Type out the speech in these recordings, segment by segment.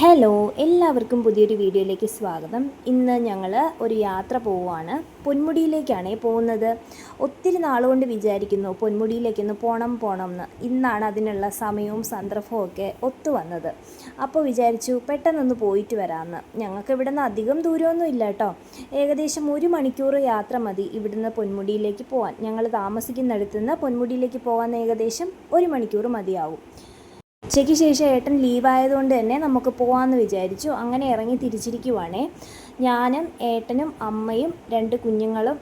Hello, എല്ലാവർക്കും പുതിയൊരു വീഡിയോയിലേക്ക് സ്വാഗതം. ഇന്ന് ഞങ്ങൾ ഒരു യാത്ര പോവുകയാണ്. പൊന്മുടിയിലേക്കാണ് പോകുന്നത്. ഒത്തിരി നാളുകൊണ്ട് വിചാരിക്കുന്നു പൊന്മുടിയിലേക്കൊന്ന് പോകണം എന്ന്. ഇന്നാണ് അതിനുള്ള സമയവും സന്ദർഭവും ഒക്കെ ഒത്തു വന്നത്. അപ്പോൾ വിചാരിച്ചു പെട്ടെന്നൊന്ന് പോയിട്ട് വരാമെന്ന്. ഞങ്ങൾക്ക് ഇവിടുന്ന് അധികം ദൂരമൊന്നും ഇല്ല കേട്ടോ. ഏകദേശം 1 മണിക്കൂർ യാത്ര മതി ഇവിടുന്ന് പൊന്മുടിയിലേക്ക് പോകാൻ. ഞങ്ങൾ താമസിക്കുന്നിടത്തു നിന്ന് പൊന്മുടിയിലേക്ക് പോകാൻ ഏകദേശം 1 മണിക്കൂർ മതിയാവും. ഉച്ചയ്ക്ക് ശേഷം ഏട്ടൻ ലീവായതുകൊണ്ട് തന്നെ നമുക്ക് പോകാമെന്ന് വിചാരിച്ചു. അങ്ങനെ ഇറങ്ങി തിരിച്ചിരിക്കുവാണേ. ഞാനും ഏട്ടനും അമ്മയും 2 കുഞ്ഞുങ്ങളും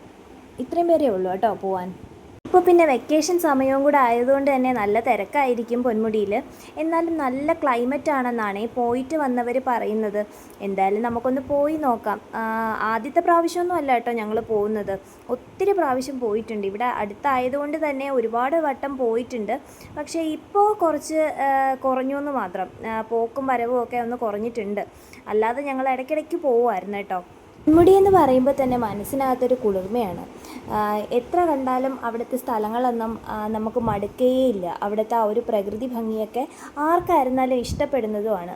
ഇത്രയും പേരേ ഉള്ളൂ കേട്ടോ പോകാൻ. ഇപ്പോൾ പിന്നെ വെക്കേഷൻ സമയവും കൂടെ ആയതുകൊണ്ട് തന്നെ നല്ല തിരക്കായിരിക്കും പൊന്മുടിയിൽ. എന്നാലും നല്ല ക്ലൈമറ്റ് ആണെന്നാണ് പോയിട്ട് വന്നവർ പറയുന്നത്. എന്തായാലും നമുക്കൊന്ന് പോയി നോക്കാം. ആദ്യത്തെ പ്രാവശ്യമൊന്നും അല്ല കേട്ടോ ഞങ്ങൾ പോകുന്നത്. ഒത്തിരി പ്രാവശ്യം പോയിട്ടുണ്ട്. ഇവിടെ അടുത്തായതുകൊണ്ട് തന്നെ ഒരുപാട് വട്ടം പോയിട്ടുണ്ട്. പക്ഷേ ഇപ്പോൾ കുറച്ച് കുറഞ്ഞു എന്ന് മാത്രം. പോക്കും വരവും ഒക്കെ ഒന്ന് കുറഞ്ഞിട്ടുണ്ട്. അല്ലാതെ ഞങ്ങൾ ഇടയ്ക്കിടയ്ക്ക് പോകുമായിരുന്നു കേട്ടോ. പൊന്മുടി എന്ന് പറയുമ്പോൾ തന്നെ മനസ്സിനകത്തൊരു കുളിർമയാണ്. എത്ര കണ്ടാലും അവിടുത്തെ സ്ഥലങ്ങളൊന്നും നമുക്ക് മടുക്കുകയില്ല. അവിടുത്തെ ആ ഒരു പ്രകൃതി ഭംഗിയൊക്കെ ആർക്കായിരുന്നാലും ഇഷ്ടപ്പെടുന്നതുമാണ്.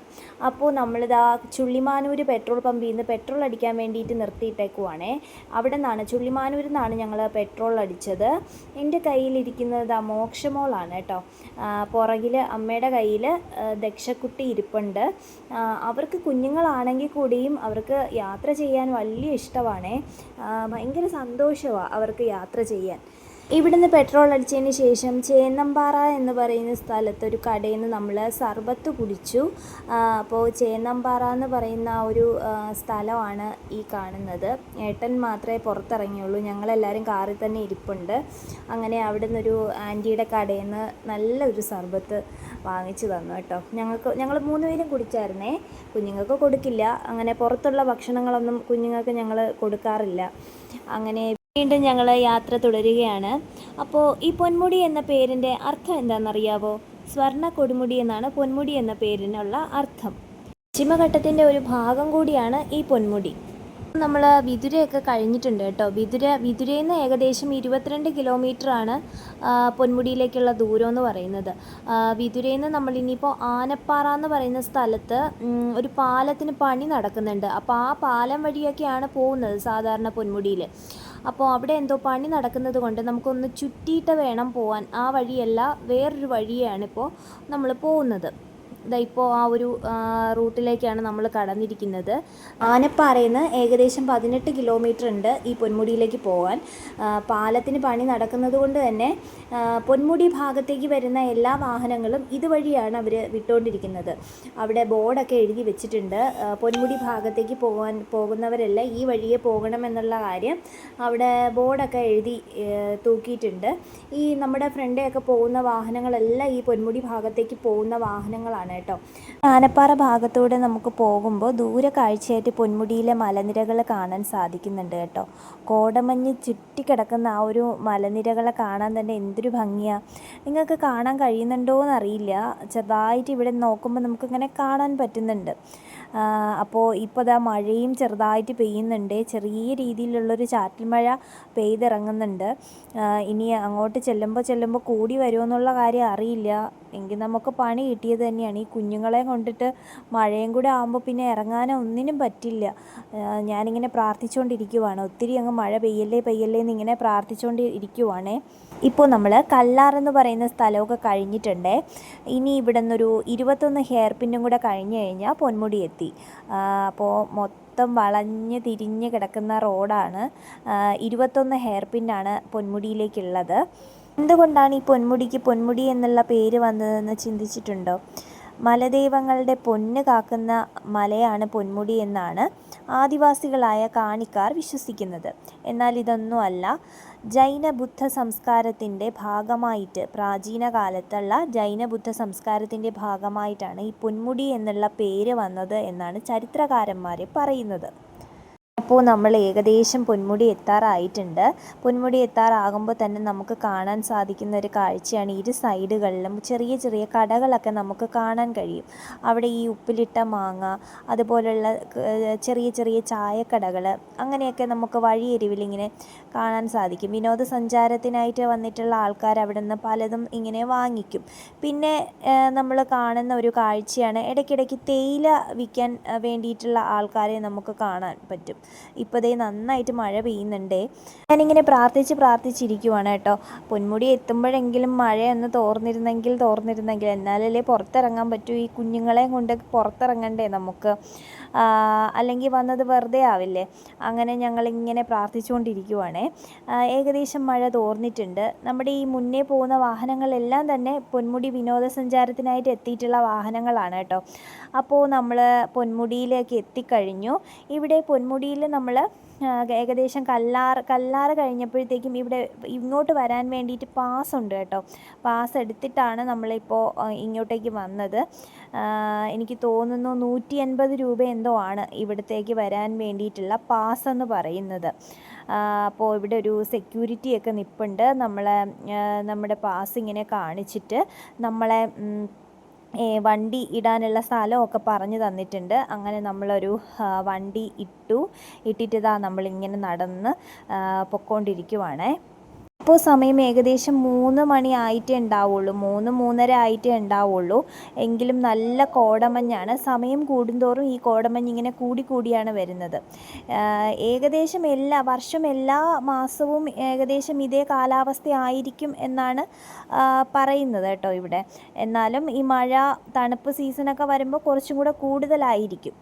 അപ്പോൾ നമ്മളിതാ ചുള്ളിമാനൂർ പെട്രോൾ പമ്പിൽ നിന്ന് പെട്രോൾ അടിക്കാൻ വേണ്ടിയിട്ട് നിർത്തിയിട്ടേക്കുവാണേ. അവിടെ നിന്നാണ്, ചുള്ളിമാനൂരിൽ നിന്നാണ് ഞങ്ങൾ പെട്രോൾ അടിച്ചത്. എൻ്റെ കയ്യിലിരിക്കുന്നത് മോക്ഷമോളാണ് കേട്ടോ. പുറകിൽ അമ്മയുടെ കയ്യിൽ ദക്ഷക്കുട്ടി ഇരിപ്പുണ്ട്. അവർക്ക് കുഞ്ഞുങ്ങളാണെങ്കിൽ കൂടിയും അവർക്ക് യാത്ര ചെയ്യാൻ വലിയ ഇഷ്ടമാണേ. ഭയങ്കര സന്തോഷമാണ് അവർക്ക് യാത്ര ചെയ്യാൻ. ഇവിടുന്ന് പെട്രോൾ അടിച്ചതിന് ശേഷം ചേന്നമ്പാറ എന്ന് പറയുന്ന സ്ഥലത്തൊരു കടയിൽ നിന്ന് നമ്മൾ സർബത്ത് കുടിച്ചു. അപ്പോൾ ചേന്നമ്പാറ എന്ന് പറയുന്ന ഒരു സ്ഥലമാണ് ഈ കാണുന്നത്. ഏട്ടൻ മാത്രമേ പുറത്തിറങ്ങിയുള്ളൂ. ഞങ്ങളെല്ലാവരും കാറിൽ തന്നെ ഇരിപ്പുണ്ട്. അങ്ങനെ അവിടെ നിന്നൊരു ആൻറ്റിയുടെ കടയിൽ നിന്ന് നല്ലൊരു സർബത്ത് വാങ്ങിച്ചു തന്നു കേട്ടോ. ഞങ്ങൾ 3 പേരും കുടിച്ചായിരുന്നേ. കുഞ്ഞുങ്ങൾക്ക് കൊടുക്കില്ല. അങ്ങനെ പുറത്തുള്ള ഭക്ഷണങ്ങളൊന്നും കുഞ്ഞുങ്ങൾക്ക് ഞങ്ങൾ കൊടുക്കാറില്ല. അങ്ങനെ വീണ്ടും ഞങ്ങൾ യാത്ര തുടരുകയാണ്. അപ്പോൾ ഈ പൊന്മുടി എന്ന പേരിൻ്റെ അർത്ഥം എന്താണെന്നറിയാവോ? സ്വർണ്ണ കൊടുമുടി എന്നാണ് പൊന്മുടി എന്ന പേരിനുള്ള അർത്ഥം. പശ്ചിമഘട്ടത്തിൻ്റെ ഒരു ഭാഗം കൂടിയാണ് ഈ പൊന്മുടി. നമ്മൾ വിതുരയൊക്കെ കഴിഞ്ഞിട്ടുണ്ട് കേട്ടോ. വിതുരയിൽ നിന്ന് ഏകദേശം 22 കിലോമീറ്ററാണ് പൊന്മുടിയിലേക്കുള്ള ദൂരം എന്ന് പറയുന്നത്. വിതുരയിൽ നിന്ന് നമ്മൾ ഇനിയിപ്പോൾ ആനപ്പാറ എന്ന് പറയുന്ന സ്ഥലത്ത് ഒരു പാലത്തിന് പണി നടക്കുന്നുണ്ട്. അപ്പോൾ ആ പാലം വഴിയൊക്കെയാണ് പോകുന്നത് സാധാരണ പൊന്മുടിയിൽ. അപ്പോൾ അവിടെ എന്തോ പണി നടക്കുന്നത് കൊണ്ട് നമുക്കൊന്ന് ചുറ്റിയിട്ട് വേണം പോകാൻ. ആ വഴിയല്ല, വേറൊരു വഴിയാണിപ്പോൾ നമ്മൾ പോകുന്നത്. ഇപ്പോൾ ആ ഒരു റൂട്ടിലേക്കാണ് നമ്മൾ കടന്നിരിക്കുന്നത്. ആനപ്പാറയിൽ നിന്ന് ഏകദേശം 18 കിലോമീറ്റർ ഉണ്ട് ഈ പൊന്മുടിയിലേക്ക് പോകാൻ. പാലത്തിന് പണി നടക്കുന്നത് കൊണ്ട് തന്നെ പൊന്മുടി ഭാഗത്തേക്ക് വരുന്ന എല്ലാ വാഹനങ്ങളും ഇതുവഴിയാണ് അവർ വിട്ടുകൊണ്ടിരിക്കുന്നത്. അവിടെ ബോർഡൊക്കെ എഴുതി വെച്ചിട്ടുണ്ട്. പൊന്മുടി ഭാഗത്തേക്ക് പോകുന്നവരെല്ലാം ഈ വഴിയെ പോകണമെന്നുള്ള കാര്യം അവിടെ ബോർഡൊക്കെ എഴുതി തൂക്കിയിട്ടുണ്ട്. ഈ നമ്മുടെ ഫ്രണ്ടൊക്കെ പോകുന്ന വാഹനങ്ങളെല്ലാം ഈ പൊന്മുടി ഭാഗത്തേക്ക് പോകുന്ന വാഹനങ്ങളാണ് കേട്ടോ. ആനപ്പാറ ഭാഗത്തൂടെ നമുക്ക് പോകുമ്പോൾ ദൂരെ കാഴ്ചയായിട്ട് പൊന്മുടിയിലെ മലനിരകൾ കാണാൻ സാധിക്കുന്നുണ്ട് കേട്ടോ. കോടമഞ്ഞ് ചുറ്റിക്കിടക്കുന്ന ആ ഒരു മലനിരകളെ കാണാൻ തന്നെ എന്തൊരു ഭംഗിയാണ്. നിങ്ങൾക്ക് കാണാൻ കഴിയുന്നുണ്ടോ എന്നറിയില്ല. ചെറുതായിട്ട് ഇവിടെ നോക്കുമ്പോൾ നമുക്കിങ്ങനെ കാണാൻ പറ്റുന്നുണ്ട്. അപ്പോൾ ഇപ്പോൾ ദാ മഴയും ചെറുതായിട്ട് പെയ്യുന്നുണ്ട്. ചെറിയ രീതിയിലുള്ളൊരു ചാറ്റൽ മഴ പെയ്തിറങ്ങുന്നുണ്ട്. ഇനി അങ്ങോട്ട് ചെല്ലുമ്പോൾ കൂടി വരുമോ എന്നുള്ള കാര്യം അറിയില്ല. എങ്കിൽ നമുക്ക് പണി കിട്ടിയത് തന്നെയാണ്. ഈ കുഞ്ഞുങ്ങളെ കൊണ്ടിട്ട് മഴയും കൂടെ ആകുമ്പോൾ പിന്നെ ഇറങ്ങാനോ ഒന്നിനും പറ്റില്ല. ഞാനിങ്ങനെ പ്രാർത്ഥിച്ചുകൊണ്ടിരിക്കുവാണ്. ഒത്തിരി അങ്ങ് മഴ പെയ്യല്ലേ എന്നിങ്ങനെ പ്രാർത്ഥിച്ചുകൊണ്ട് ഇരിക്കുവാണേ. ഇപ്പോൾ നമ്മൾ കല്ലാർ എന്ന് പറയുന്ന സ്ഥലമൊക്കെ കഴിഞ്ഞിട്ടുണ്ട്. ഇനി ഇവിടെ നിന്നൊരു 21 ഹെയർ പിന്നും കൂടെ കഴിഞ്ഞ് കഴിഞ്ഞാൽ പൊന്മുടി എത്തി. അപ്പോൾ മൊത്തം വളഞ്ഞ് തിരിഞ്ഞ് കിടക്കുന്ന റോഡാണ്. 21 ഹെയർ പിന്നാണ് പൊന്മുടിയിലേക്കുള്ളത്. എന്തുകൊണ്ടാണ് ഈ പൊന്മുടിക്ക് പൊന്മുടി എന്നുള്ള പേര് വന്നതെന്ന് ചിന്തിച്ചിട്ടുണ്ടോ? മലദൈവങ്ങളുടെ പൊന്ന് കാക്കുന്ന മലയാണ് പൊന്മുടി എന്നാണ് ആദിവാസികളായ കാണിക്കാർ വിശ്വസിക്കുന്നത്. എന്നാൽ ഇതൊന്നുമല്ല. ജൈന ബുദ്ധ സംസ്കാരത്തിൻ്റെ ഭാഗമായിട്ട്, പ്രാചീന കാലത്തുള്ള ജൈന ബുദ്ധ സംസ്കാരത്തിൻ്റെ ഭാഗമായിട്ടാണ് ഈ പൊന്മുടി എന്നുള്ള പേര് വന്നത് എന്നാണ് ചരിത്രകാരന്മാർ പറയുന്നത്. അപ്പോൾ നമ്മൾ ഏകദേശം പൊന്മുടി എത്താറായിട്ടുണ്ട്. പൊന്മുടി എത്താറാകുമ്പോൾ തന്നെ നമുക്ക് കാണാൻ സാധിക്കുന്ന ഒരു കാഴ്ചയാണ്, ഇരു സൈഡുകളിലും ചെറിയ ചെറിയ കടകളൊക്കെ നമുക്ക് കാണാൻ കഴിയും. അവിടെ ഈ ഉപ്പിലിട്ട മാങ്ങ, അതുപോലുള്ള ചെറിയ ചെറിയ ചായക്കടകൾ, അങ്ങനെയൊക്കെ നമുക്ക് വഴിയരിവിലിങ്ങനെ കാണാൻ സാധിക്കും. വിനോദസഞ്ചാരത്തിനായിട്ട് വന്നിട്ടുള്ള ആൾക്കാർ അവിടെ നിന്ന് പലതും ഇങ്ങനെ വാങ്ങിക്കും. പിന്നെ നമ്മൾ കാണുന്ന ഒരു കാഴ്ചയാണ്, ഇടയ്ക്കിടയ്ക്ക് തേയില വിൽക്കാൻ വേണ്ടിയിട്ടുള്ള ആൾക്കാരെ നമുക്ക് കാണാൻ പറ്റും. ഇപ്പോൾ ദേ നന്നായിട്ട് മഴ പെയ്യുന്നുണ്ടേ. ഞാനിങ്ങനെ പ്രാർത്ഥിച്ചിരിക്കുവാണ് കേട്ടോ, പൊന്മുടി എത്തുമ്പോഴെങ്കിലും മഴയൊന്ന് തോർന്നിരുന്നെങ്കിൽ എന്നാലല്ലേ പുറത്തിറങ്ങാൻ പറ്റൂ. ഈ കുഞ്ഞുങ്ങളെ കൊണ്ട് പുറത്തിറങ്ങണ്ടേ നമുക്ക്, അല്ലെങ്കിൽ വന്നത് വെറുതെ ആവില്ലേ. അങ്ങനെ ഞങ്ങളിങ്ങനെ പ്രാർത്ഥിച്ചുകൊണ്ടിരിക്കുവാണേ. ഏകദേശം മഴ തോർന്നിട്ടുണ്ട്. നമ്മുടെ ഈ മുന്നേ പോകുന്ന വാഹനങ്ങളെല്ലാം തന്നെ പൊന്മുടി വിനോദസഞ്ചാരത്തിനായിട്ട് എത്തിയിട്ടുള്ള വാഹനങ്ങളാണ് കേട്ടോ. അപ്പോൾ നമ്മൾ പൊന്മുടിയിലേക്ക് എത്തിക്കഴിഞ്ഞു. ഇവിടെ പൊന്മുടിയിൽ നമ്മൾ ഏകദേശം കല്ലാറ് കഴിഞ്ഞപ്പോഴത്തേക്കും ഇവിടെ ഇങ്ങോട്ട് വരാൻ വേണ്ടിയിട്ട് പാസ് ഉണ്ട് കേട്ടോ. പാസ് എടുത്തിട്ടാണ് നമ്മളിപ്പോൾ ഇങ്ങോട്ടേക്ക് വന്നത്. എനിക്ക് തോന്നുന്നു 180 രൂപ എന്തോ ആണ് ഇവിടത്തേക്ക് വരാൻ വേണ്ടിയിട്ടുള്ള പാസ് എന്ന് പറയുന്നത്. അപ്പോൾ ഇവിടെ ഒരു സെക്യൂരിറ്റിയൊക്കെ നിൽപ്പുണ്ട്. നമ്മുടെ പാസ് ഇങ്ങനെ കാണിച്ചിട്ട് നമ്മളെ വണ്ടി ഇടാനുള്ള സ്ഥലമൊക്കെ പറഞ്ഞു തന്നിട്ടുണ്ട്. അങ്ങനെ നമ്മളൊരു വണ്ടി ഇട്ടിട്ട് നമ്മളിങ്ങനെ നടന്ന് പൊയ്ക്കൊണ്ടിരിക്കുവാണേ. ഇപ്പോൾ സമയം ഏകദേശം 3 മണി ആയിട്ടേ ഉണ്ടാവുള്ളൂ, 3-3:30 ആയിട്ടേ ഉണ്ടാവുള്ളൂ. എങ്കിലും നല്ല കോടമഞ്ഞാണ്. സമയം കൂടുന്തോറും ഈ കോടമഞ്ഞ് ഇങ്ങനെ കൂടിയാണ് വരുന്നത്. ഏകദേശം എല്ലാ മാസവും ഏകദേശം ഇതേ കാലാവസ്ഥ ആയിരിക്കും എന്നാണ് പറയുന്നത് കേട്ടോ ഇവിടെ. എന്നാലും ഈ മഴ തണുപ്പ് സീസണൊക്കെ വരുമ്പോൾ കുറച്ചും കൂടെ കൂടുതലായിരിക്കും.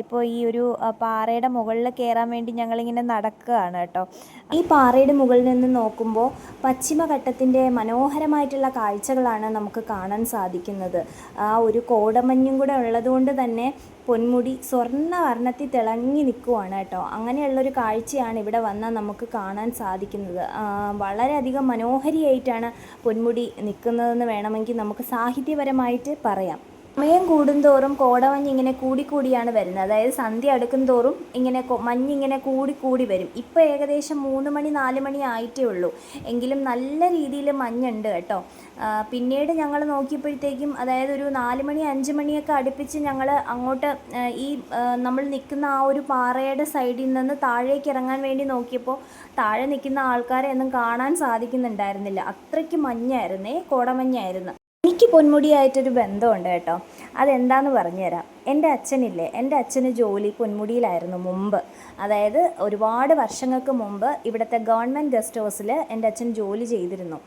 ഇപ്പോൾ ഈ ഒരു പാറയുടെ മുകളിൽ കയറാൻ വേണ്ടി ഞങ്ങളിങ്ങനെ നടക്കുകയാണ് കേട്ടോ. ഈ പാറയുടെ മുകളിൽ നിന്ന് നോക്കുമ്പോൾ പശ്ചിമഘട്ടത്തിൻ്റെ മനോഹരമായിട്ടുള്ള കാഴ്ചകളാണ് നമുക്ക് കാണാൻ സാധിക്കുന്നത്. ആ ഒരു കോടമഞ്ഞും കൂടെ ഉള്ളതുകൊണ്ട് തന്നെ പൊന്മുടി സ്വർണ്ണവർണ്ണത്തിൽ തിളങ്ങി നിൽക്കുവാണ് കേട്ടോ. അങ്ങനെയുള്ളൊരു കാഴ്ചയാണ് ഇവിടെ വന്നാൽ നമുക്ക് കാണാൻ സാധിക്കുന്നത്. വളരെയധികം മനോഹരിയായിട്ടാണ് പൊന്മുടി നിൽക്കുന്നതെന്ന് വേണമെങ്കിൽ നമുക്ക് സാഹിത്യപരമായിട്ട് പറയാം. സമയം കൂടുന്തോറും കോടമഞ്ഞ് ഇങ്ങനെ കൂടിയാണ് വരുന്നത്. അതായത് സന്ധ്യ അടുക്കും തോറും ഇങ്ങനെ മഞ്ഞിങ്ങനെ കൂടി വരും. ഇപ്പോൾ ഏകദേശം 3 മണി 4 മണി ആയിട്ടേ ഉള്ളൂ. എങ്കിലും നല്ല രീതിയിൽ മഞ്ഞുണ്ട് കേട്ടോ. പിന്നീട് ഞങ്ങൾ നോക്കിയപ്പോഴത്തേക്കും, അതായത് ഒരു 4 മണി 5 മണിയൊക്കെ അടുപ്പിച്ച് ഞങ്ങൾ അങ്ങോട്ട് ഈ നമ്മൾ നിൽക്കുന്ന ആ ഒരു പാറയുടെ സൈഡിൽ നിന്ന് താഴേക്ക് ഇറങ്ങാൻ വേണ്ടി നോക്കിയപ്പോൾ താഴെ നിൽക്കുന്ന ആൾക്കാരെ ഒന്നും കാണാൻ സാധിക്കുന്നുണ്ടായിരുന്നില്ല. അത്രയ്ക്ക് മഞ്ഞായിരുന്നേ, കോടമഞ്ഞായിരുന്നു. എനിക്ക് പൊന്മുടിയായിട്ടൊരു ബന്ധമുണ്ട് കേട്ടോ. അതെന്താണെന്ന് പറഞ്ഞുതരാം. എൻ്റെ അച്ഛന് ജോലി പൊന്മുടിയിലായിരുന്നു മുമ്പ്. അതായത് ഒരുപാട് വർഷങ്ങൾക്ക് മുമ്പ് ഇവിടുത്തെ ഗവൺമെൻറ് ഗസ്റ്റ് ഹൗസിൽ എൻ്റെ അച്ഛൻ ജോലി ചെയ്തിരുന്നു.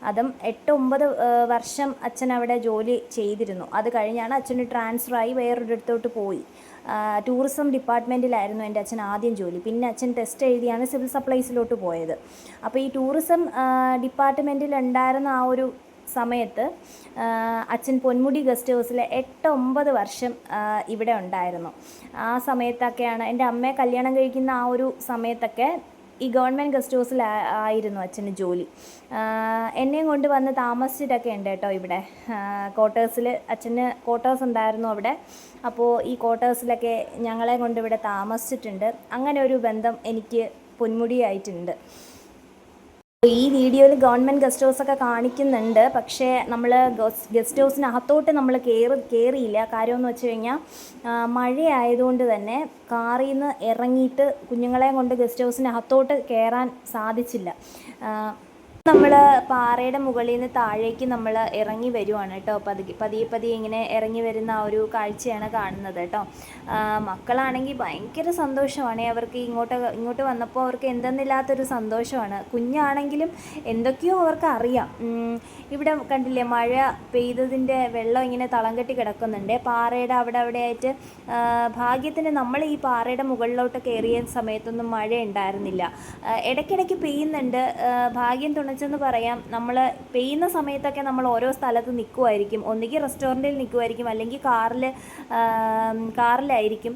അതും 8-9 വർഷം അച്ഛൻ അവിടെ ജോലി ചെയ്തിരുന്നു. അത് കഴിഞ്ഞാണ് അച്ഛന് ട്രാൻസ്ഫറായി വേറൊരിടത്തോട്ട് പോയി. ടൂറിസം ഡിപ്പാർട്ട്മെൻറ്റിലായിരുന്നു എൻ്റെ അച്ഛൻ ആദ്യം ജോലി. പിന്നെ അച്ഛൻ ടെസ്റ്റ് എഴുതിയാണ് സിവിൽ സപ്ലൈസിലോട്ട് പോയത്. അപ്പോൾ ഈ ടൂറിസം ഡിപ്പാർട്ട്മെൻറ്റിൽ ഉണ്ടായിരുന്ന ആ ഒരു സമയത്ത് അച്ഛൻ പൊന്മുടി ഗസ്റ്റ് ഹൗസിൽ 8-9 വർഷം ഇവിടെ ഉണ്ടായിരുന്നു. ആ സമയത്തൊക്കെയാണ് എൻ്റെ അമ്മയെ കല്യാണം കഴിക്കുന്ന ആ ഒരു സമയത്തൊക്കെ ഈ ഗവൺമെൻറ് ഗസ്റ്റ് ഹൗസിൽ ആയിരുന്നു അച്ഛന് ജോലി. എന്നെയും കൊണ്ട് വന്ന് താമസിച്ചിട്ടൊക്കെ ഉണ്ട് കേട്ടോ ഇവിടെ. ക്വാർട്ടേഴ്സിൽ അച്ഛന് ക്വാർട്ടേഴ്സ് ഉണ്ടായിരുന്നു അവിടെ. അപ്പോൾ ഈ ക്വാർട്ടേഴ്സിലൊക്കെ ഞങ്ങളെ കൊണ്ട് ഇവിടെ താമസിച്ചിട്ടുണ്ട്. അങ്ങനെ ഒരു ബന്ധം എനിക്ക് പൊന്മുടിയായിട്ടുണ്ട്. ഈ വീഡിയോയിൽ ഗവൺമെൻറ് ഗസ്റ്റ് ഹൗസൊക്കെ കാണിക്കുന്നുണ്ട്. പക്ഷേ നമ്മൾ ഗസ്റ്റ് ഹൗസിനകത്തോട്ട് നമ്മൾ കയറിയില്ല. കാര്യമെന്ന് വെച്ച് കഴിഞ്ഞാൽ മഴയായതുകൊണ്ട് തന്നെ കാറിൽ നിന്ന് ഇറങ്ങിയിട്ട് കുഞ്ഞുങ്ങളെ കൊണ്ട് ഗസ്റ്റ് ഹൗസിനകത്തോട്ട് കയറാൻ സാധിച്ചില്ല. നമ്മൾ പാറയുടെ മുകളിൽ നിന്ന് താഴേക്ക് നമ്മൾ ഇറങ്ങി വരുവാണ് കേട്ടോ. പതിയെ ഇങ്ങനെ ഇറങ്ങി വരുന്ന ആ ഒരു കാഴ്ചയാണ് കാണുന്നത് കേട്ടോ. മക്കളാണെങ്കിൽ ഭയങ്കര സന്തോഷമാണ്. അവർക്ക് ഇങ്ങോട്ട് വന്നപ്പോൾ അവർക്ക് എന്തെന്നില്ലാത്തൊരു സന്തോഷമാണ്. കുഞ്ഞാണെങ്കിലും എന്തൊക്കെയോ അവർക്ക് അറിയാം. ഇവിടെ കണ്ടില്ലേ, മഴ പെയ്തതിൻ്റെ വെള്ളം ഇങ്ങനെ തളം കെട്ടി കിടക്കുന്നുണ്ട് പാറയുടെ അവിടെയായിട്ട്. ഭാഗ്യത്തിന് നമ്മൾ ഈ പാറയുടെ മുകളിലോട്ട് കയറിയ സമയത്തൊന്നും മഴ ഉണ്ടായിരുന്നില്ല. ഇടയ്ക്കിടയ്ക്ക് പെയ്യുന്നുണ്ട്. ഭാഗ്യം തുണച്ചെന്ന് പറയാം. നമ്മൾ പെയ്യുന്ന സമയത്തൊക്കെ നമ്മൾ ഓരോ സ്ഥലത്ത് നിൽക്കുമായിരിക്കും. ഒന്നുകിൽ റെസ്റ്റോറൻറ്റിൽ നിൽക്കുമായിരിക്കും, അല്ലെങ്കിൽ കാറിലായിരിക്കും.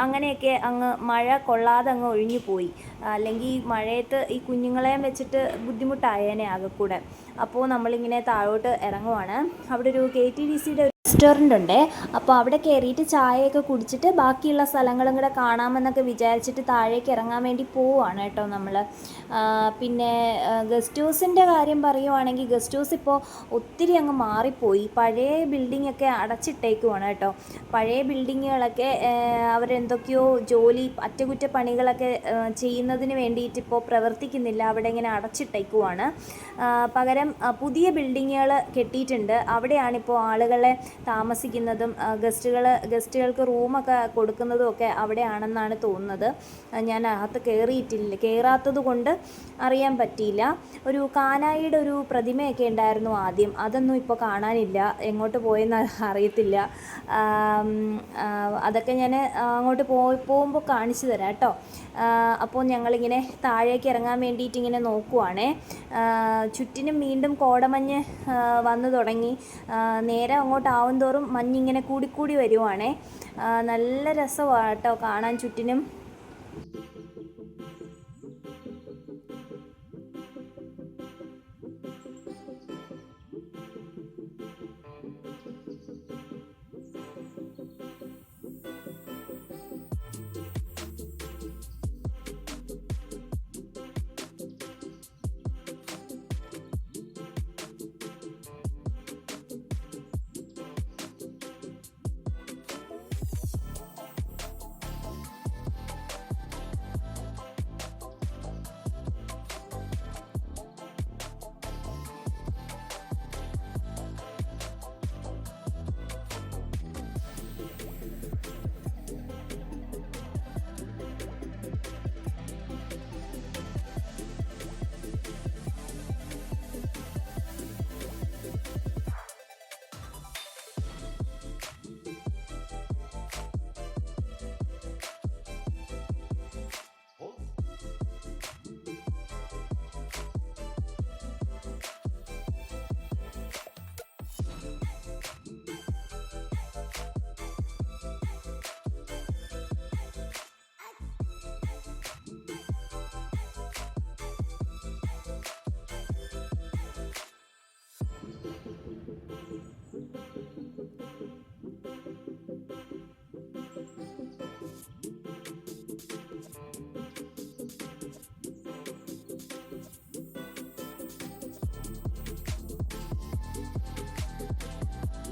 അങ്ങനെയൊക്കെ അങ്ങ് മഴ കൊള്ളാതെ അങ്ങ് ഒഴിഞ്ഞു പോയി. അല്ലെങ്കിൽ മഴയത്ത് ഈ കുഞ്ഞുങ്ങളെയും വെച്ചിട്ട് ബുദ്ധിമുട്ടായേനെ ആകെക്കൂടെ. അപ്പോൾ നമ്മളിങ്ങനെ താഴോട്ട് ഇറങ്ങുവാണ്. അവിടെ ഒരു KTDCയുടെ റെസ്റ്റോറൻ്റ് ഉണ്ട്. അപ്പോൾ അവിടെ കയറിയിട്ട് ചായയൊക്കെ കുടിച്ചിട്ട് ബാക്കിയുള്ള സ്ഥലങ്ങളും കൂടെ കാണാമെന്നൊക്കെ വിചാരിച്ചിട്ട് താഴേക്ക് ഇറങ്ങാൻ വേണ്ടി പോവുകയാണ് കേട്ടോ നമ്മൾ. പിന്നെ ഗസ്റ്റ് ഹൗസിൻ്റെ കാര്യം പറയുവാണെങ്കിൽ ഗസ്റ്റ് ഹൗസ് ഇപ്പോൾ ഒത്തിരി അങ്ങ് മാറിപ്പോയി. പഴയ ബിൽഡിങ്ങൊക്കെ അടച്ചിട്ടേക്കുവാണ് കേട്ടോ. പഴയ ബിൽഡിങ്ങുകളൊക്കെ അവരെന്തൊക്കെയോ അറ്റകുറ്റപ്പണികളൊക്കെ ചെയ്യുന്നതിന് വേണ്ടിയിട്ട് ഇപ്പോൾ പ്രവർത്തിക്കുന്നില്ല. അവിടെ ഇങ്ങനെ അടച്ചിട്ടേക്കുവാണ്. പകരം പുതിയ ബിൽഡിങ്ങുകൾ കെട്ടിയിട്ടുണ്ട്. അവിടെയാണിപ്പോൾ ആളുകളെ താമസിക്കുന്നതും ഗസ്റ്റുകൾക്ക് റൂമൊക്കെ കൊടുക്കുന്നതും ഒക്കെ അവിടെയാണെന്നാണ് തോന്നുന്നത്. ഞാൻ അകത്ത് കയറാത്തത് കൊണ്ട് അറിയാൻ പറ്റിയില്ല. ഒരു കാനായിയുടെ ഒരു പ്രതിമയൊക്കെ ഉണ്ടായിരുന്നു ആദ്യം, അതൊന്നും ഇപ്പോൾ കാണാനില്ല. എങ്ങോട്ട് പോയെന്ന് അറിയത്തില്ല. അതൊക്കെ ഞാൻ അങ്ങോട്ട് പോകുമ്പോൾ കാണിച്ചു തരാം കേട്ടോ. അപ്പോൾ ഞങ്ങളിങ്ങനെ താഴേക്ക് ഇറങ്ങാൻ വേണ്ടിയിട്ട് ഇങ്ങനെ നോക്കുവാണേ. ചുറ്റിനും വീണ്ടും കോടമഞ്ഞ് വന്നു തുടങ്ങി. നേരെ അങ്ങോട്ടാവും തോറും മഞ്ഞിങ്ങനെ കൂടിക്കൂടി വരുവാണേ. നല്ല രസമാണ് കേട്ടോ കാണാൻ ചുറ്റിനും.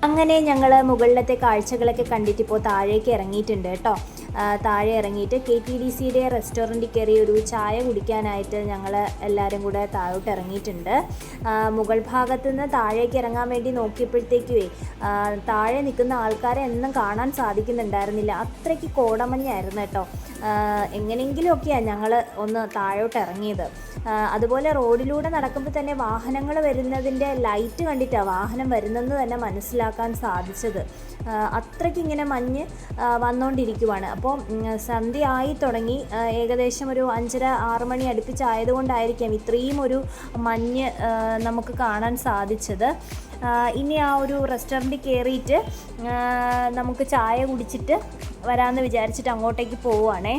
അങ്ങനെ ഞങ്ങൾ മുകളിലത്തെ കാഴ്ചകളൊക്കെ കണ്ടിട്ട് ഇപ്പോൾ താഴേക്ക് ഇറങ്ങിയിട്ടുണ്ട് കേട്ടോ. താഴെ ഇറങ്ങിയിട്ട് KTDCയുടെ റെസ്റ്റോറൻറ്റിൽ കയറി ഒരു ചായ കുടിക്കാനായിട്ട് ഞങ്ങൾ എല്ലാവരും കൂടെ താഴോട്ട് ഇറങ്ങിയിട്ടുണ്ട്. മുകൾ ഭാഗത്തു നിന്ന് താഴേക്ക് ഇറങ്ങാൻ വേണ്ടി നോക്കിയപ്പോഴത്തേക്കുവേ താഴെ നിൽക്കുന്ന ആൾക്കാരെ ഒന്നും കാണാൻ സാധിക്കുന്നുണ്ടായിരുന്നില്ല. അത്രയ്ക്ക് കോടമഞ്ഞായിരുന്നു കേട്ടോ. എങ്ങനെയെങ്കിലുമൊക്കെയാണ് ഞങ്ങൾ ഒന്ന് താഴോട്ട് ഇറങ്ങിയത്. അതുപോലെ റോഡിലൂടെ നടക്കുമ്പോൾ തന്നെ വാഹനങ്ങൾ വരുന്നതിൻ്റെ ലൈറ്റ് കണ്ടിട്ടാണ് വാഹനം വരുന്നതെന്ന് തന്നെ മനസ്സിലാക്കാൻ സാധിച്ചത്. അത്രയ്ക്ക് ഇങ്ങനെ മഞ്ഞ് വന്നുകൊണ്ടിരിക്കുവാണ്. അപ്പോൾ സന്ധ്യ ആയി തുടങ്ങി. ഏകദേശം ഒരു 5:30-6 മണി അടുപ്പിച്ചായതുകൊണ്ടായിരിക്കാം ഇത്രയും ഒരു മഞ്ഞ് നമുക്ക് കാണാൻ സാധിച്ചത്. ഇനി ആ ഒരു റെസ്റ്റോറൻറ്റിൽ കയറിയിട്ട് നമുക്ക് ചായ കുടിച്ചിട്ട് വരാമെന്ന് വിചാരിച്ചിട്ട് അങ്ങോട്ടേക്ക് പോവുകയാണേ.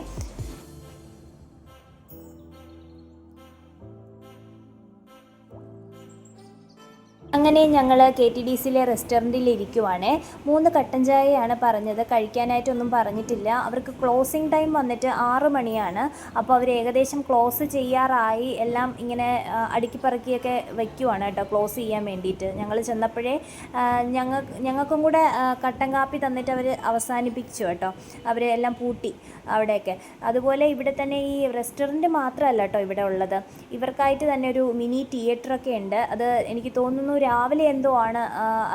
അങ്ങനെ ഞങ്ങൾ KTDCയിലെ റെസ്റ്റോറൻറ്റിൽ ഇരിക്കുവാണ്. 3 കട്ടൻ ചായയാണ് പറഞ്ഞത്, കഴിക്കാനായിട്ടൊന്നും പറഞ്ഞിട്ടില്ല. അവർക്ക് ക്ലോസിങ് ടൈം വന്നിട്ട് 6 മണിയാണ്. അപ്പോൾ അവർ ഏകദേശം ക്ലോസ് ചെയ്യാറായി. എല്ലാം ഇങ്ങനെ അടുക്കിപ്പറക്കിയൊക്കെ വയ്ക്കുവാണ് കേട്ടോ ക്ലോസ് ചെയ്യാൻ വേണ്ടിയിട്ട്. ഞങ്ങൾ ചെന്നപ്പോഴേ ഞങ്ങൾക്കും കൂടെ കട്ടൻ കാപ്പി തന്നിട്ട് അവർ അവസാനിപ്പിച്ചു കേട്ടോ. അവർ എല്ലാം പൂട്ടി അവിടെയൊക്കെ. അതുപോലെ ഇവിടെ തന്നെ ഈ റെസ്റ്റോറൻറ്റ് മാത്രമല്ല കേട്ടോ ഇവിടെ ഉള്ളത്, ഇവർക്കായിട്ട് തന്നെ ഒരു മിനി തിയേറ്ററൊക്കെ ഉണ്ട്. അത് എനിക്ക് തോന്നുന്നു രാവിലെ എന്തോ ആണ്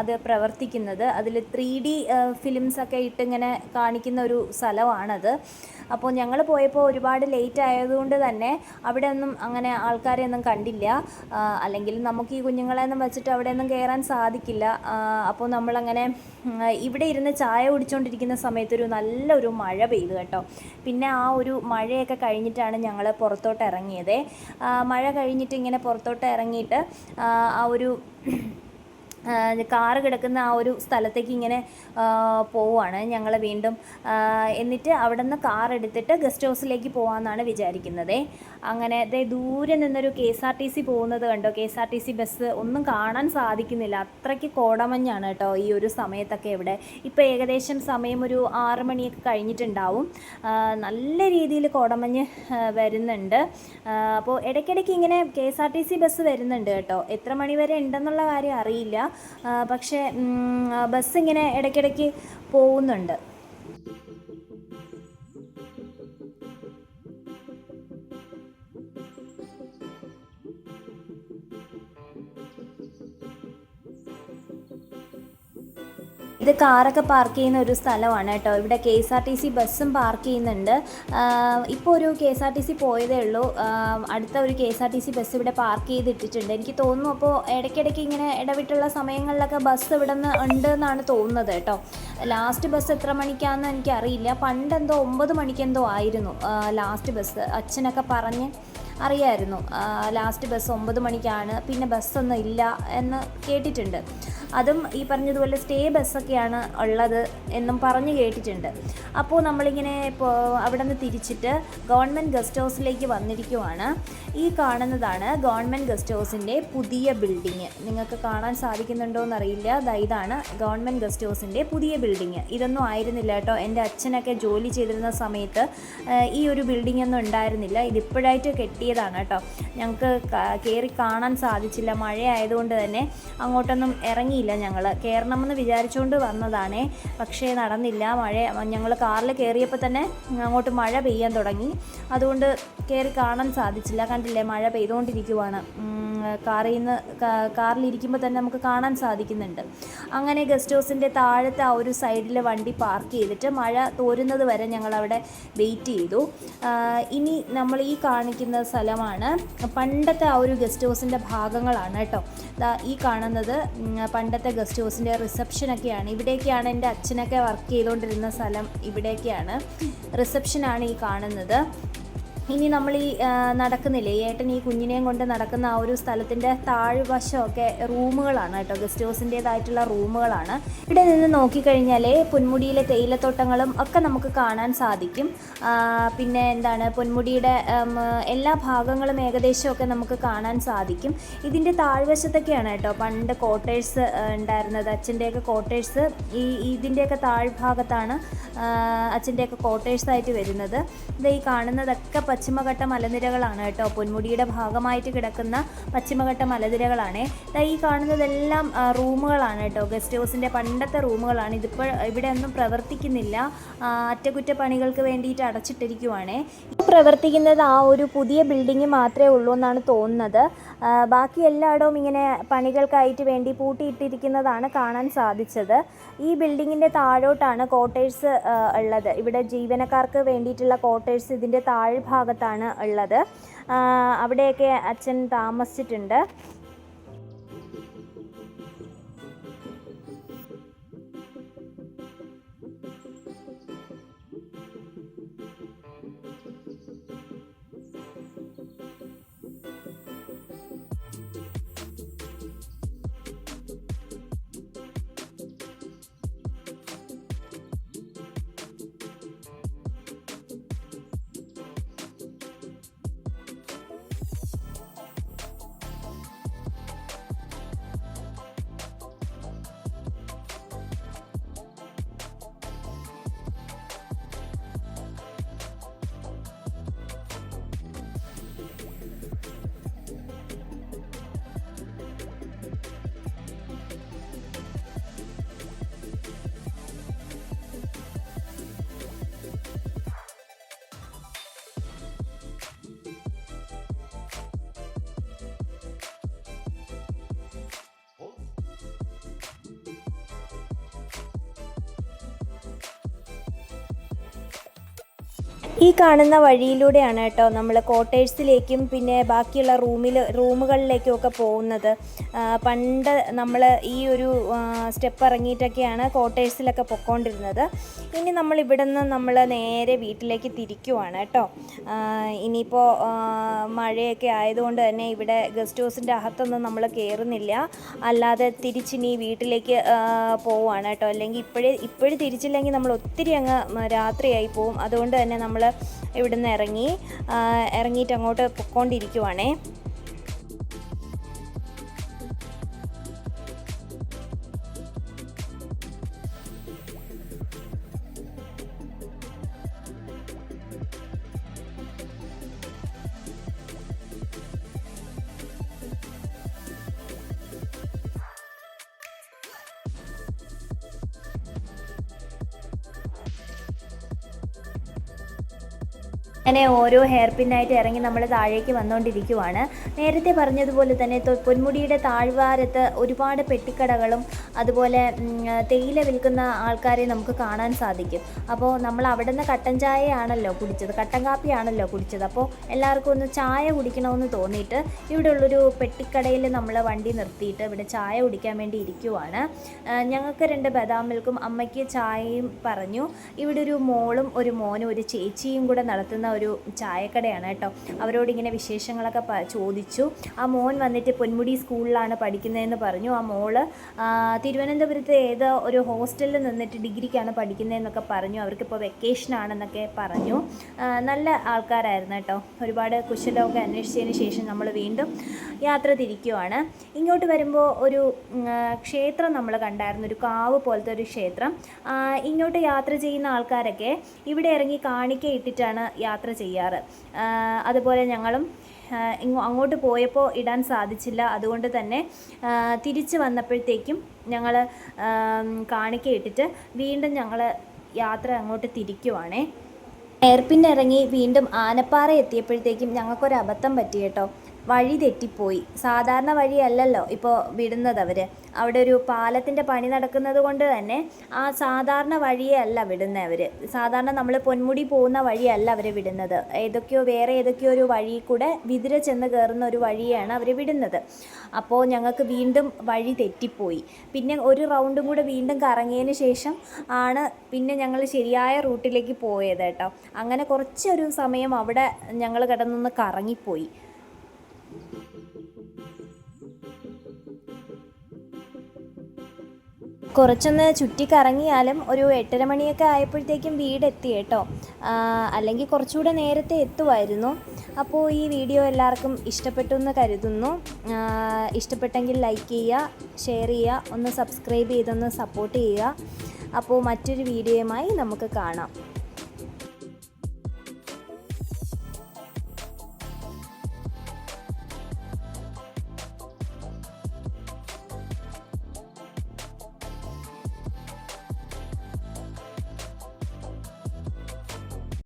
അത് പ്രവർത്തിക്കുന്നത്. അതിൽ 3D ഫിലിംസൊക്കെ ഇട്ടിങ്ങനെ കാണിക്കുന്ന ഒരു സ്ഥലമാണത്. അപ്പോൾ ഞങ്ങൾ പോയപ്പോൾ ഒരുപാട് ലേറ്റ് ആയതുകൊണ്ട് തന്നെ അവിടെ ഒന്നും അങ്ങനെ ആൾക്കാരെയൊന്നും കണ്ടില്ല. അല്ലെങ്കിൽ നമുക്ക് ഈ കുഞ്ഞുങ്ങളെയൊന്നും വെച്ചിട്ട് അവിടെയൊന്നും കയറാൻ സാധിക്കില്ല. അപ്പോൾ നമ്മളങ്ങനെ ഇവിടെ ഇരുന്ന് ചായ കുടിച്ചുകൊണ്ടിരിക്കുന്ന സമയത്തൊരു നല്ലൊരു മഴ പെയ്തു കേട്ടോ. പിന്നെ ആ ഒരു മഴയൊക്കെ കഴിഞ്ഞിട്ടാണ് ഞങ്ങൾ പുറത്തോട്ട് ഇറങ്ങിയത്. മഴ കഴിഞ്ഞിട്ട് ഇങ്ങനെ പുറത്തോട്ട് ഇറങ്ങിയിട്ട് ആ ഒരു കാറ് കിടക്കുന്ന ആ ഒരു സ്ഥലത്തേക്ക് ഇങ്ങനെ പോവുകയാണ് ഞങ്ങൾ വീണ്ടും. എന്നിട്ട് അവിടെ നിന്ന് കാർ എടുത്തിട്ട് ഗസ്റ്റ് ഹൗസിലേക്ക് പോകാമെന്നാണ് വിചാരിക്കുന്നത്. അങ്ങനെ ദൂരെ നിന്നൊരു KSRTC പോകുന്നത് കണ്ടോ. KSRTC ബസ് ഒന്നും കാണാൻ സാധിക്കുന്നില്ല, അത്രയ്ക്ക് കോടമഞ്ഞാണ് കേട്ടോ ഈ ഒരു സമയത്തൊക്കെ ഇവിടെ. ഇപ്പോൾ ഏകദേശം സമയം ഒരു 6 മണിയൊക്കെ കഴിഞ്ഞിട്ടുണ്ടാവും. നല്ല രീതിയിൽ കോടമഞ്ഞ് വരുന്നുണ്ട്. അപ്പോൾ ഇടയ്ക്കിടയ്ക്ക് ഇങ്ങനെ KSRTC ബസ് വരുന്നുണ്ട് കേട്ടോ. എത്ര മണി വരെ ഉണ്ടെന്നുള്ള കാര്യം അറിയില്ല, പക്ഷേ ബസ് ഇങ്ങനെ ഇടയ്ക്കിടയ്ക്ക് പോകുന്നുണ്ട്. ഇത് കാറൊക്കെ പാർക്ക് ചെയ്യുന്ന ഒരു സ്ഥലമാണ് കേട്ടോ. ഇവിടെ KSRTC ബസ്സും പാർക്ക് ചെയ്യുന്നുണ്ട്. ഇപ്പോൾ ഒരു KSRTC പോയതേ ഉള്ളൂ. അടുത്ത ഒരു KSRTC ബസ് ഇവിടെ പാർക്ക് ചെയ്തിട്ടിട്ടുണ്ട് എനിക്ക് തോന്നുന്നു. അപ്പോൾ ഇടയ്ക്കിടയ്ക്ക് ഇങ്ങനെ ഇടവിട്ടുള്ള സമയങ്ങളിലൊക്കെ ബസ് ഇവിടെ നിന്ന് ഉണ്ട് എന്നാണ് തോന്നുന്നത് കേട്ടോ. ലാസ്റ്റ് ബസ് എത്ര മണിക്കാണെന്ന് എനിക്കറിയില്ല. പണ്ടെന്തോ 9 മണിക്കെന്തോ ആയിരുന്നു ലാസ്റ്റ് ബസ്. അച്ഛനൊക്കെ പറഞ്ഞ് അറിയായിരുന്നു ലാസ്റ്റ് ബസ് 9 മണിക്കാണ്, പിന്നെ ബസ്സൊന്നും ഇല്ല എന്ന് കേട്ടിട്ടുണ്ട്. അതും ഈ പറഞ്ഞതുപോലെ സ്റ്റേ ബസ്സൊക്കെയാണ് ഉള്ളത് എന്നും പറഞ്ഞ് കേട്ടിട്ടുണ്ട്. അപ്പോൾ നമ്മളിങ്ങനെ ഇപ്പോൾ അവിടെ നിന്ന് തിരിച്ചിട്ട് ഗവൺമെൻറ് ഗസ്റ്റ് ഹൗസിലേക്ക് വന്നിരിക്കുവാണ്. ഈ കാണുന്നതാണ് ഗവൺമെൻറ് ഗസ്റ്റ് ഹൗസിൻ്റെ പുതിയ ബിൽഡിങ്. നിങ്ങൾക്ക് കാണാൻ സാധിക്കുന്നുണ്ടോ എന്നറിയില്ല. ഇതാണ് ഗവൺമെൻറ് ഗസ്റ്റ് ഹൗസിൻ്റെ പുതിയ ബിൽഡിങ്. ഇതൊന്നും ആയിരുന്നില്ല കേട്ടോ എൻ്റെ അച്ഛനൊക്കെ ജോലി ചെയ്തിരുന്ന സമയത്ത്. ഈ ഒരു ബിൽഡിംഗ് ഒന്നും ഉണ്ടായിരുന്നില്ല. ഇതിപ്പോഴായിട്ട് കെട്ടിയതാണ് കേട്ടോ. ഞങ്ങൾക്ക് കയറി കാണാൻ സാധിച്ചില്ല, മഴയായതുകൊണ്ട് തന്നെ അങ്ങോട്ടൊന്നും ഇറങ്ങിയില്ല. ഞങ്ങൾ കയറണമെന്ന് വിചാരിച്ചുകൊണ്ട് വന്നതാണേ, പക്ഷേ നടന്നില്ല. ഞങ്ങൾ കാറിൽ കയറിയപ്പോൾ തന്നെ അങ്ങോട്ട് മഴ പെയ്യാൻ തുടങ്ങി. അതുകൊണ്ട് കയറി കാണാൻ സാധിച്ചില്ല. കണ്ടില്ലേ, മഴ പെയ്തുകൊണ്ടിരിക്കുവാണ്. കാറിലിരിക്കുമ്പോൾ തന്നെ നമുക്ക് കാണാൻ സാധിക്കുന്നുണ്ട്. അങ്ങനെ ഗസ്റ്റ് ഹൗസിൻ്റെ താഴത്തെ ആ ഒരു സൈഡിൽ വണ്ടി പാർക്ക് ചെയ്തിട്ട് മഴ തോരുന്നത് വരെ ഞങ്ങളവിടെ വെയിറ്റ് ചെയ്തു. ഇനി നമ്മൾ ഈ കാണിക്കുന്ന സ്ഥലമാണ് പണ്ടത്തെ ആ ഒരു ഗസ്റ്റ് ഹൗസിൻ്റെ ഭാഗങ്ങളാണ് കേട്ടോ. ഈ കാണുന്നത് പണ്ടത്തെ ഗസ്റ്റ് ഹൗസിൻ്റെ റിസപ്ഷനൊക്കെയാണ്. ഇവിടേക്കാണ് എൻ്റെ അച്ഛനൊക്കെ വർക്ക് ചെയ്തുകൊണ്ടിരുന്ന സ്ഥലം. ഇവിടേക്കാണ് റിസപ്ഷനാണ് ഈ കാണുന്നത്. ഇനി നമ്മൾ ഈ നടക്കുന്നില്ലേ, ഏട്ടൻ ഈ കുഞ്ഞിനെയും കൊണ്ട് നടക്കുന്ന ആ ഒരു സ്ഥലത്തിൻ്റെ താഴ്വശമൊക്കെ റൂമുകളാണ് കേട്ടോ. ഗസ്റ്റ് ഹൗസിൻ്റേതായിട്ടുള്ള റൂമുകളാണ്. ഇവിടെ നിന്ന് നോക്കിക്കഴിഞ്ഞാൽ പൊന്മുടിയിലെ തേയിലത്തോട്ടങ്ങളും ഒക്കെ നമുക്ക് കാണാൻ സാധിക്കും. പിന്നെ എന്താണ്, പൊന്മുടിയുടെ എല്ലാ ഭാഗങ്ങളും ഏകദേശമൊക്കെ നമുക്ക് കാണാൻ സാധിക്കും. ഇതിൻ്റെ താഴ്വശത്തൊക്കെയാണ് കേട്ടോ പണ്ട് ക്വാർട്ടേഴ്സ് ഉണ്ടായിരുന്നത്. അച്ഛൻ്റെയൊക്കെ ക്വാർട്ടേഴ്സ് ഇതിൻ്റെയൊക്കെ താഴ്ഭാഗത്താണ് അച്ഛൻ്റെയൊക്കെ ക്വാർട്ടേഴ്സായിട്ട് വരുന്നത്. ഇത് ഈ കാണുന്നതൊക്കെ പശ്ചിമഘട്ട മലനിരകളാണ് കേട്ടോ. പൊന്മുടിയുടെ ഭാഗമായിട്ട് കിടക്കുന്ന പശ്ചിമഘട്ട മലനിരകളാണ്. ഈ കാണുന്നതെല്ലാം റൂമുകളാണ് കേട്ടോ. ഗസ്റ്റ് ഹൗസിൻ്റെ പണ്ടത്തെ റൂമുകളാണ്. ഇതിപ്പോൾ ഇവിടെ ഒന്നും പ്രവർത്തിക്കുന്നില്ല. അറ്റകുറ്റപ്പണികൾക്ക് വേണ്ടിയിട്ട് അടച്ചിട്ടിരിക്കുവാണ്. പ്രവർത്തിക്കുന്നത് ആ ഒരു പുതിയ ബിൽഡിങ് മാത്രമേ ഉള്ളൂ എന്നാണ് തോന്നുന്നത്. ബാക്കി എല്ലായിടവും ഇങ്ങനെ പണികൾക്കായിട്ട് വേണ്ടി പൂട്ടിയിട്ടിരിക്കുന്നതാണ് കാണാൻ സാധിച്ചത്. ഈ ബിൽഡിങ്ങിൻ്റെ താഴോട്ടാണ് ക്വാർട്ടേഴ്സ് ഉള്ളത്. ഇവിടെ ജീവനക്കാർക്ക് വേണ്ടിയിട്ടുള്ള ക്വാർട്ടേഴ്സ് ഇതിൻ്റെ താഴ്ഭാഗത്താണ് ഉള്ളത്. അവിടെയൊക്കെ അച്ഛൻ താമസിച്ചിട്ടുണ്ട്. ഈ കാണുന്ന വഴിയിലൂടെയാണ് കേട്ടോ നമ്മൾ ക്വാർട്ടേഴ്സിലേക്കും പിന്നെ ബാക്കിയുള്ള റൂമുകളിലേക്കും ഒക്കെ പോകുന്നത്. പണ്ട് നമ്മൾ ഈ ഒരു സ്റ്റെപ്പ് ഇറങ്ങിയിട്ടൊക്കെയാണ് ക്വാർട്ടേഴ്സിലൊക്കെ പൊയ്ക്കൊണ്ടിരുന്നത്. ഇനി നമ്മൾ ഇവിടെ നിന്ന് നമ്മൾ നേരെ വീട്ടിലേക്ക് തിരിക്കുവാണ് കേട്ടോ. ഇനിയിപ്പോൾ മഴയൊക്കെ ആയതുകൊണ്ട് തന്നെ ഇവിടെ ഗസ്റ്റ് ഹൗസിൻ്റെ അകത്തൊന്നും നമ്മൾ കയറുന്നില്ല, അല്ലാതെ തിരിച്ചിനി വീട്ടിലേക്ക് പോവുകയാണ് കേട്ടോ. അല്ലെങ്കിൽ ഇപ്പോഴും തിരിച്ചില്ലെങ്കിൽ നമ്മൾ ഒത്തിരി അങ്ങ് രാത്രിയായി പോവും. അതുകൊണ്ട് തന്നെ നമ്മൾ ഇവിടുന്ന് ഇറങ്ങിയിട്ട് അങ്ങോട്ട് പൊയ്ക്കൊണ്ടിരിക്കുവാണേ. അങ്ങനെ ഓരോ ഹെയർ പിന്നായിട്ട് ഇറങ്ങി നമ്മൾ താഴേക്ക് വന്നുകൊണ്ടിരിക്കുവാണ്. നേരത്തെ പറഞ്ഞതുപോലെ തന്നെ പൊന്മുടിയുടെ താഴ്വാരത്ത് ഒരുപാട് പെട്ടിക്കടകളും അതുപോലെ തേയില വിൽക്കുന്ന ആൾക്കാരെ നമുക്ക് കാണാൻ സാധിക്കും. അപ്പോൾ നമ്മൾ അവിടെ നിന്ന് കട്ടൻ ചായയാണല്ലോ കുടിച്ചത്, കട്ടൻ കാപ്പിയാണല്ലോ കുടിച്ചത്. അപ്പോൾ എല്ലാവർക്കും ഒന്ന് ചായ കുടിക്കണമെന്ന് തോന്നിയിട്ട് ഇവിടെ ഉള്ളൊരു പെട്ടിക്കടയിൽ നമ്മൾ വണ്ടി നിർത്തിയിട്ട് ഇവിടെ ചായ കുടിക്കാൻ വേണ്ടി ഇരിക്കുവാണ്. ഞങ്ങൾക്ക് 2 ബദാം മിൽക്കും അമ്മയ്ക്ക് ചായയും പറഞ്ഞു. ഇവിടെ ഒരു മോളും ഒരു മോനും ഒരു ചേച്ചിയും കൂടെ നടത്തുന്ന ഒരു ചായക്കടയാണ് കേട്ടോ. അവരോടിങ്ങനെ വിശേഷങ്ങളൊക്കെ ചോദിച്ചു. ആ മോൻ വന്നിട്ട് പൊന്മുടി സ്കൂളിലാണ് പഠിക്കുന്നതെന്ന് പറഞ്ഞു. ആ മോള് തിരുവനന്തപുരത്ത് ഏതോ ഒരു ഹോസ്റ്റലിൽ നിന്നിട്ട് ഡിഗ്രിക്കാണ് പഠിക്കുന്നതെന്നൊക്കെ പറഞ്ഞു. അവർക്കിപ്പോൾ വെക്കേഷനാണെന്നൊക്കെ പറഞ്ഞു. നല്ല ആൾക്കാരായിരുന്നു കേട്ടോ. ഒരുപാട് കുശലമൊക്കെ അന്വേഷിച്ചതിന് ശേഷം നമ്മൾ വീണ്ടും യാത്ര തിരിക്കുവാണ്. ഇങ്ങോട്ട് വരുമ്പോൾ ഒരു ക്ഷേത്രം നമ്മൾ കണ്ടായിരുന്നു, ഒരു കാവ് പോലത്തെ ഒരു ക്ഷേത്രം. ഇങ്ങോട്ട് യാത്ര ചെയ്യുന്ന ആൾക്കാരൊക്കെ ഇവിടെ ഇറങ്ങി കാണിക്ക ഇട്ടിട്ടാണ് യാത്ര ചെയ്യാറ്. അതുപോലെ ഞങ്ങളും അങ്ങോട്ട് പോയപ്പോൾ ഇടാൻ സാധിച്ചില്ല. അതുകൊണ്ട് തന്നെ തിരിച്ച് വന്നപ്പോഴത്തേക്കും ഞങ്ങൾ കാണിക്ക ഇട്ടിട്ട് വീണ്ടും ഞങ്ങൾ യാത്ര അങ്ങോട്ട് തിരിക്കുവാണേ. എയർപിൻ ഇറങ്ങി വീണ്ടും ആനപ്പാറ എത്തിയപ്പോഴത്തേക്കും ഞങ്ങൾക്കൊരു അബദ്ധം പറ്റി കേട്ടോ. വഴി തെറ്റിപ്പോയി. സാധാരണ വഴിയല്ലല്ലോ ഇപ്പോൾ വിടുന്നത് അവർ. അവിടെ ഒരു പാലത്തിൻ്റെ പണി നടക്കുന്നത് കൊണ്ട് തന്നെ ആ സാധാരണ വഴിയേ അല്ല വിടുന്നത് അവർ. സാധാരണ നമ്മൾ പൊന്മുടി പോകുന്ന വഴിയല്ല അവർ വിടുന്നത്. വേറെ ഏതൊക്കെയോ ഒരു വഴി കൂടെ വിതിര ചെന്ന് കയറുന്ന ഒരു വഴിയാണ് അവർ വിടുന്നത്. അപ്പോൾ ഞങ്ങൾക്ക് വീണ്ടും വഴി തെറ്റിപ്പോയി. പിന്നെ ഒരു റൗണ്ടും കൂടെ വീണ്ടും കറങ്ങിയതിന് ശേഷം ആണ് പിന്നെ ഞങ്ങൾ ശരിയായ റൂട്ടിലേക്ക് പോയത് കേട്ടോ. അങ്ങനെ കുറച്ചൊരു സമയം അവിടെ ഞങ്ങൾ കിടന്നൊന്ന് കറങ്ങിപ്പോയി. കുറച്ചൊന്ന് ചുറ്റിക്കറങ്ങിയാലും ഒരു 8:30 മണിയൊക്കെ ആയപ്പോഴത്തേക്കും വീടെത്തി കേട്ടോ. അല്ലെങ്കിൽ കുറച്ചുകൂടെ നേരത്തെ എത്തുമായിരുന്നു. അപ്പോൾ ഈ വീഡിയോ എല്ലാവർക്കും ഇഷ്ടപ്പെട്ടു എന്ന് കരുതുന്നു. ഇഷ്ടപ്പെട്ടെങ്കിൽ ലൈക്ക് ചെയ്യുക, ഷെയർ ചെയ്യുക, ഒന്ന് സബ്സ്ക്രൈബ് ചെയ്തൊന്ന് സപ്പോർട്ട് ചെയ്യുക. അപ്പോൾ മറ്റൊരു വീഡിയോയുമായി നമുക്ക് കാണാം.